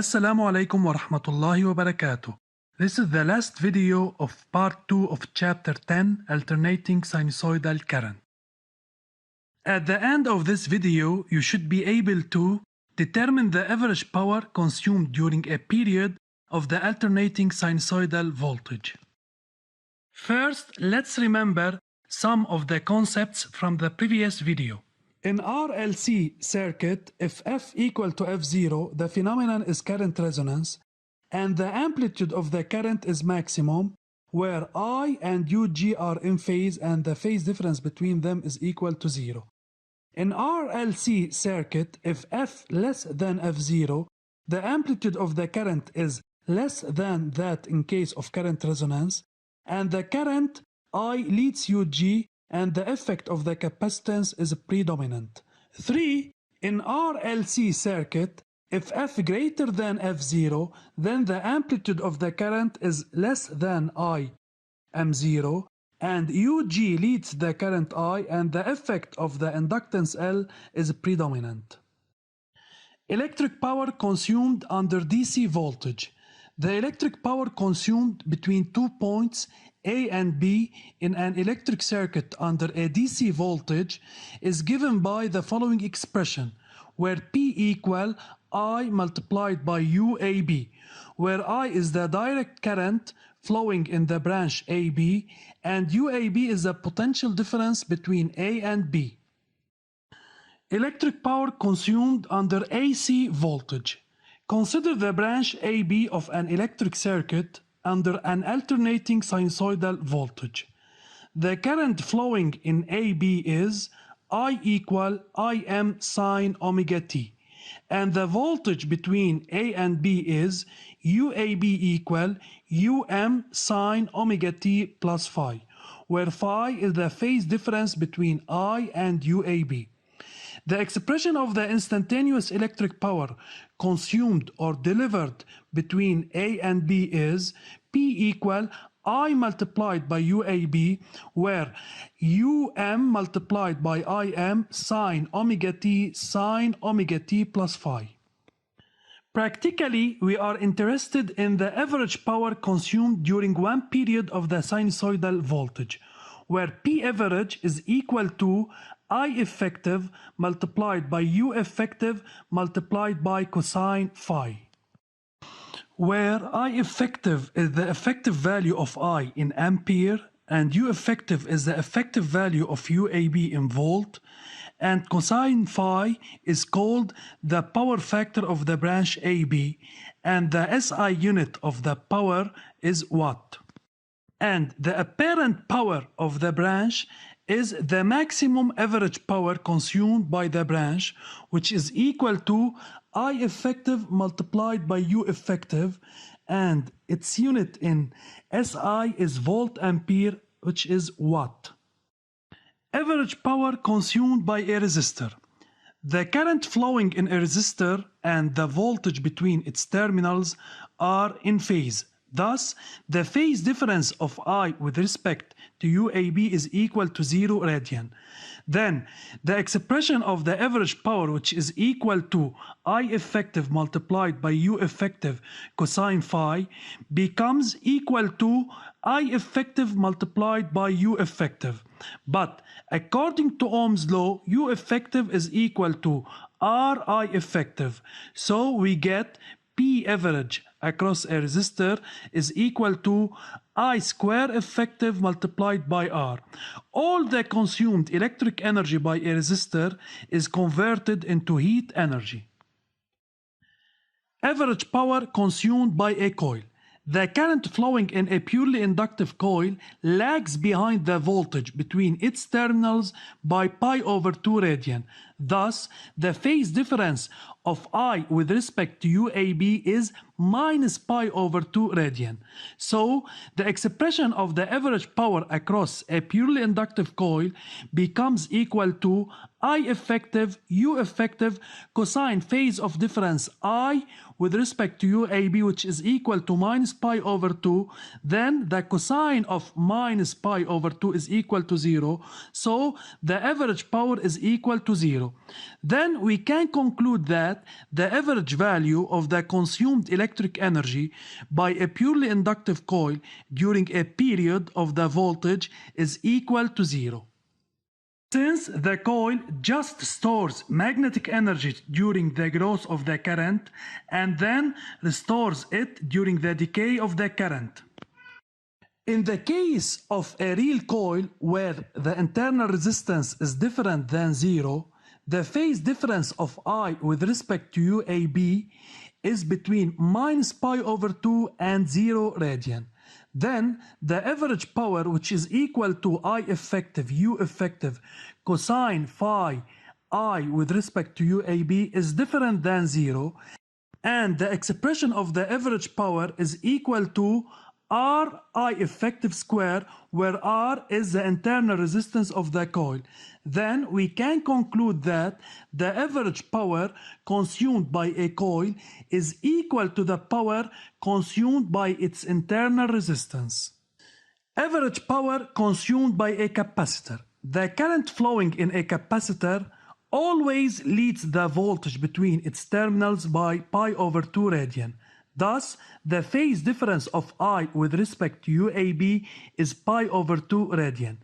Assalamu alaikum wa rahmatullahi wa barakatuh. This is the last video of part 2 of chapter 10, Alternating Sinusoidal Current. At the end of this video, you should be able to determine the average power consumed during a period of the alternating sinusoidal voltage. First, let's remember some of the concepts from the previous video. In RLC circuit, if F equal to F0, the phenomenon is current resonance, and the amplitude of the current is maximum, where I and UG are in phase and the phase difference between them is equal to 0. In RLC circuit, if F less than F0, the amplitude of the current is less than that in case of current resonance, and the current I leads UG, and the effect of the capacitance is predominant. 3. In RLC circuit, if F greater than F0, then the amplitude of the current is less than I M0, and UG leads the current I, and the effect of the inductance L is predominant. Electric power consumed under DC voltage. The electric power consumed between 2 points A and B in an electric circuit under a DC voltage is given by the following expression, where P equal I multiplied by UAB, where I is the direct current flowing in the branch AB and UAB is the potential difference between A and B. Electric power consumed under AC voltage. Consider the branch AB of an electric circuit under an alternating sinusoidal voltage. The current flowing in AB is I equal Im sine omega t, and the voltage between A and B is UAB equal sine omega t plus phi, where phi is the phase difference between I and UAB. The expression of the instantaneous electric power consumed or delivered between A and B is P equal I multiplied by UAB, where UM multiplied by IM sine omega t plus phi. Practically, we are interested in the average power consumed during one period of the sinusoidal voltage, where P average is equal to I effective multiplied by U effective multiplied by cosine phi, where I effective is the effective value of I in ampere and U effective is the effective value of UAB in volt, and cosine phi is called the power factor of the branch AB, and the SI unit of the power is watt. And the apparent power of the branch is the maximum average power consumed by the branch, which is equal to I effective multiplied by U effective, and its unit in SI is volt ampere, which is watt. Average power consumed by a resistor. The current flowing in a resistor and the voltage between its terminals are in phase. Thus, the phase difference of I with respect to UAB is equal to 0 radian. Then, the expression of the average power, which is equal to I effective multiplied by U effective cosine phi, becomes equal to I effective multiplied by U effective. But according to Ohm's law, U effective is equal to RI effective. So we get P average across a resistor is equal to I square effective multiplied by R. All the consumed electric energy by a resistor is converted into heat energy. Average power consumed by a coil. The current flowing in a purely inductive coil lags behind the voltage between its terminals by pi over 2 radian. Thus, the phase difference of I with respect to UAB is minus pi over 2 radian. So, the expression of the average power across a purely inductive coil becomes equal to I effective U effective cosine phase of difference I with respect to UAB, which is equal to minus pi over 2, then the cosine of minus pi over 2 is equal to 0, so the average power is equal to 0. 0. Then we can conclude that the average value of the consumed electric energy by a purely inductive coil during a period of the voltage is equal to 0. Since the coil just stores magnetic energy during the growth of the current and then restores it during the decay of the current. In the case of a real coil where the internal resistance is different than 0, the phase difference of I with respect to UAB is between minus pi over 2 and 0 radian. Then the average power, which is equal to I effective U effective cosine phi I with respect to UAB is different than 0, and the expression of the average power is equal to R I effective square, where R is the internal resistance of the coil. Then we can conclude that the average power consumed by a coil is equal to the power consumed by its internal resistance. Average power consumed by a capacitor. The current flowing in a capacitor always leads the voltage between its terminals by pi over 2 radian. Thus, the phase difference of I with respect to UAB is pi over 2 radian.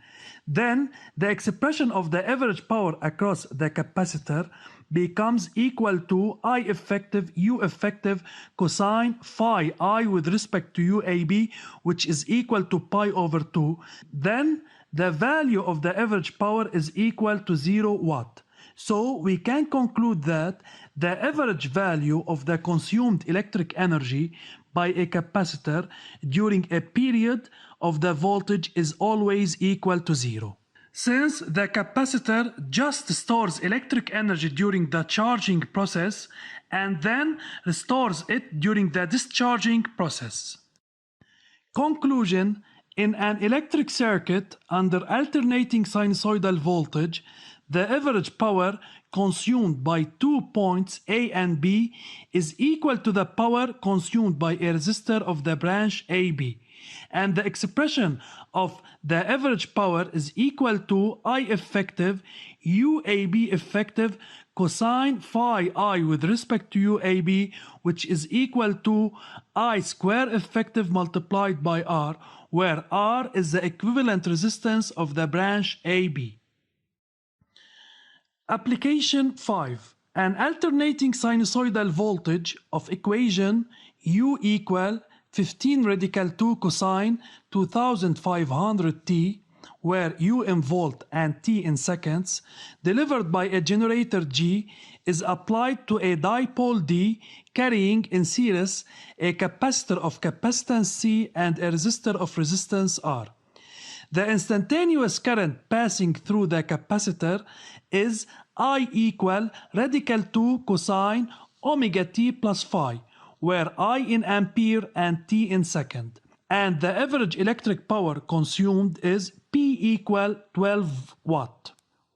Then, the expression of the average power across the capacitor becomes equal to I effective U effective cosine phi I with respect to UAB, which is equal to pi over 2. Then, the value of the average power is equal to 0 watt. So we can conclude that the average value of the consumed electric energy by a capacitor during a period of the voltage is always equal to 0. Since the capacitor just stores electric energy during the charging process and then restores it during the discharging process. Conclusion: in an electric circuit under alternating sinusoidal voltage, the average power consumed by 2 points A and B is equal to the power consumed by a resistor of the branch AB, and the expression of the average power is equal to I effective UAB effective cosine phi I with respect to UAB, which is equal to I square effective multiplied by R, where R is the equivalent resistance of the branch AB. Application 5. An alternating sinusoidal voltage of equation U equal 15 radical 2 cosine 2500 t, where U in volt and t in seconds, delivered by a generator G, is applied to a dipole D carrying in series a capacitor of capacitance C and a resistor of resistance R. The instantaneous current passing through the capacitor is I equal radical 2 cosine omega t plus phi, where I in ampere and t in second. And the average electric power consumed is P equal 12 watt.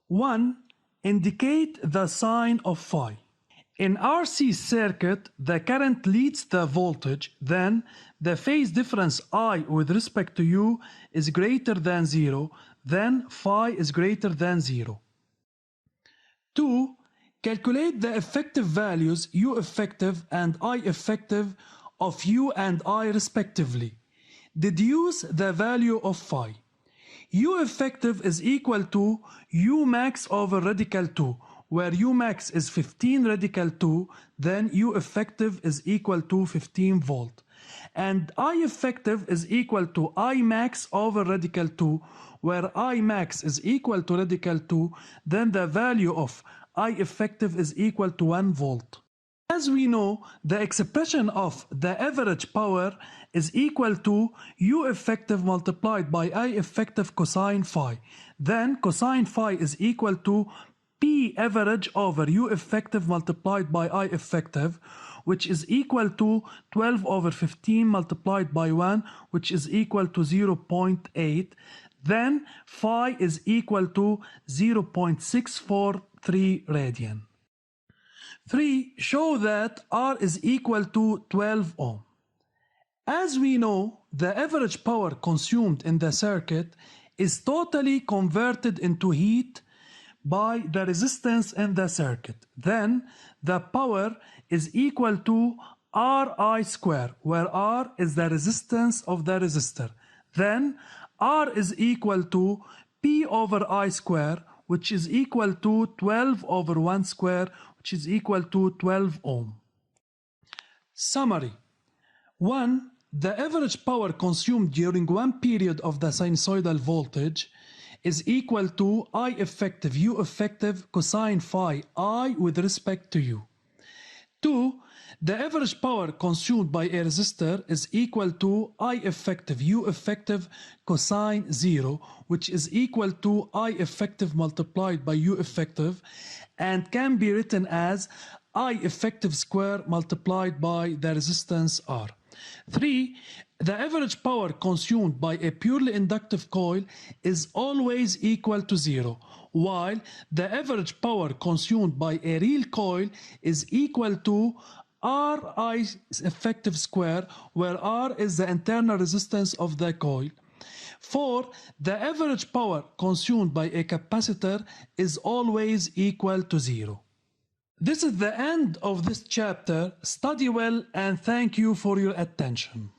1. Indicate the sign of phi. In RC circuit, the current leads the voltage, then the phase difference I with respect to U is greater than 0, then phi is greater than 0. 2. Calculate the effective values U effective and I effective of U and I respectively. Deduce the value of phi. U effective is equal to U max over radical 2, where U max is 15 radical 2, then U effective is equal to 15 volt. And I effective is equal to I max over radical 2, where I max is equal to radical 2, then the value of I effective is equal to 1 volt. As we know, the expression of the average power is equal to U effective multiplied by I effective cosine phi. Then cosine phi is equal to P average over U effective multiplied by I effective, which is equal to 12 over 15 multiplied by 1, which is equal to 0.8. Then phi is equal to 0.643 radian. 3. Show that R is equal to 12 ohm. As we know, the average power consumed in the circuit is totally converted into heat by the resistance in the circuit. Then the power is equal to Ri square, where R is the resistance of the resistor. Then R is equal to P over I square, which is equal to 12 over 1 square, which is equal to 12 ohm. Summary. 1. The average power consumed during one period of the sinusoidal voltage is equal to I effective U effective cosine phi I with respect to U. 2. The average power consumed by a resistor is equal to I effective U effective cosine 0, which is equal to I effective multiplied by U effective, and can be written as I effective square multiplied by the resistance R. 3. The average power consumed by a purely inductive coil is always equal to 0, while the average power consumed by a real coil is equal to Ri effective square, where R is the internal resistance of the coil. 4. The average power consumed by a capacitor is always equal to 0. This is the end of this chapter. Study well and thank you for your attention.